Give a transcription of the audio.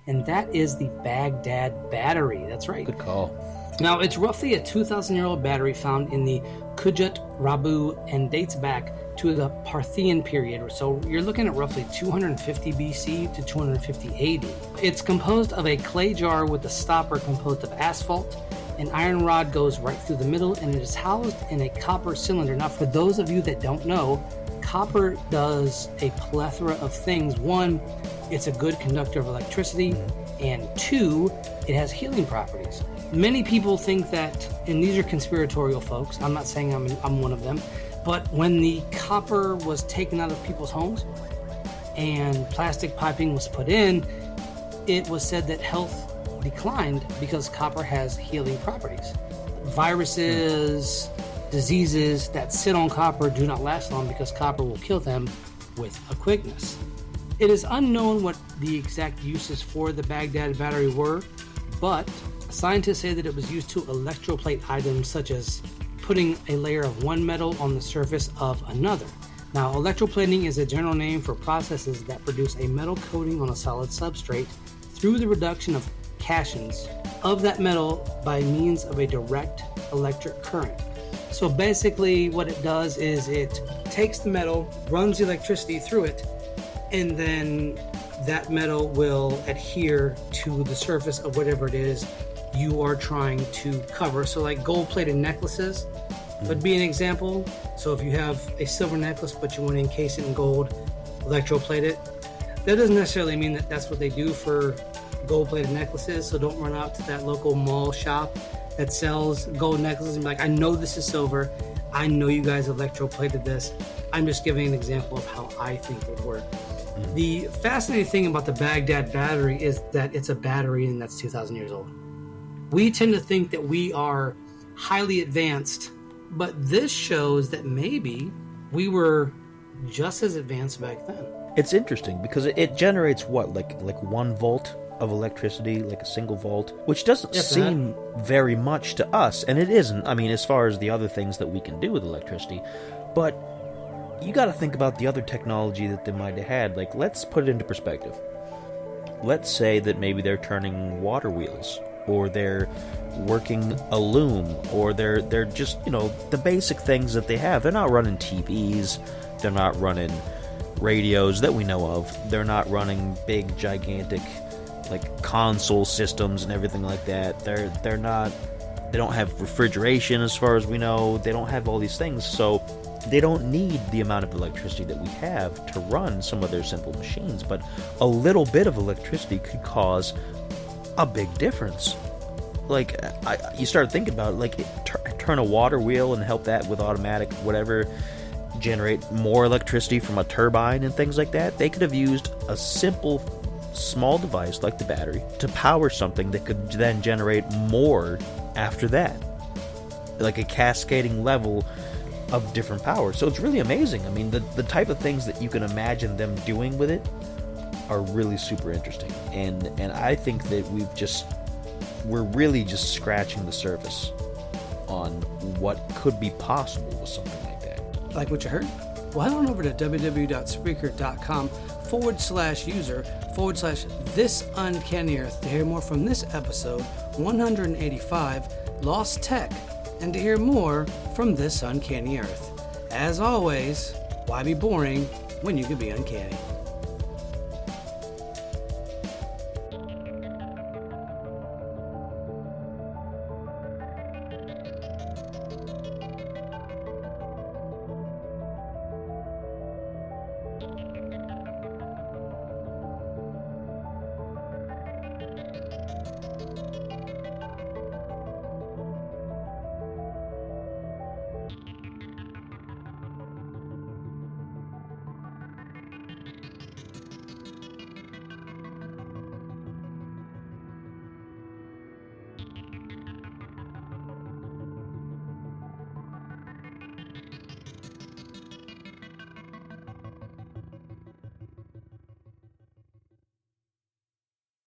and that is the Baghdad Battery. That's right. Good call. Now, it's roughly a 2,000-year-old battery found in the Qujat Rabu and dates back to the Parthian period. So you're looking at roughly 250 BC to 250 AD. It's composed of a clay jar with a stopper composed of asphalt. An iron rod goes right through the middle, and it is housed in a copper cylinder. Now, for those of you that don't know, copper does a plethora of things. One, it's a good conductor of electricity, and two, it has healing properties. Many people think that, and these are conspiratorial folks, I'm not saying I'm one of them, but when the copper was taken out of people's homes and plastic piping was put in, it was said that health declined because copper has healing properties. Viruses, diseases that sit on copper do not last long because copper will kill them with a quickness. It is unknown what the exact uses for the Baghdad Battery were, but scientists say that it was used to electroplate items such as putting a layer of one metal on the surface of another. Now, electroplating is a general name for processes that produce a metal coating on a solid substrate through the reduction of cations of that metal by means of a direct electric current. So basically what it does is it takes the metal, runs the electricity through it, and then that metal will adhere to the surface of whatever it is you are trying to cover. So like gold-plated necklaces would be an example. So if you have a silver necklace but you want to encase it in gold, electroplate it. That doesn't necessarily mean that that's what they do for gold-plated necklaces, so don't run out to that local mall shop that sells gold necklaces and be like, I know this is silver, I know you guys electroplated this. I'm just giving an example of how I think it would work. The fascinating thing about the Baghdad Battery is that it's a battery and that's 2,000 years old. We tend to think that we are highly advanced, but this shows that maybe we were just as advanced back then. It's interesting because it generates what, like 1 volt of electricity, like a single volt, which doesn't seem very much to us, and it isn't. I mean, as far as the other things that we can do with electricity, but you got to think about the other technology that they might have had. Like, let's put it into perspective. Let's say that maybe they're turning water wheels, or they're working a loom, or they're just, the basic things that they have. They're not running TVs, they're not running radios that we know of, they're not running big, gigantic, like, console systems and everything like that. They don't have refrigeration as far as we know. They don't have all these things, so they don't need the amount of electricity that we have to run some of their simple machines. But a little bit of electricity could cause a big difference. Like, you start thinking about it, like, turn a water wheel and help that with automatic whatever, generate more electricity from a turbine and things like that. They could have used a simple small device like the battery to power something that could then generate more after that, like a cascading level of different power. So it's really amazing. I mean, the type of things that you can imagine them doing with it are really super interesting, and I think that we're really just scratching the surface on what could be possible with something like that. Like what you heard? Well, head on over to www.spreaker.com/user/this uncanny earth to hear more from this episode 185, Lost Tech, and to hear more from this uncanny earth. As always, why be boring when you can be uncanny?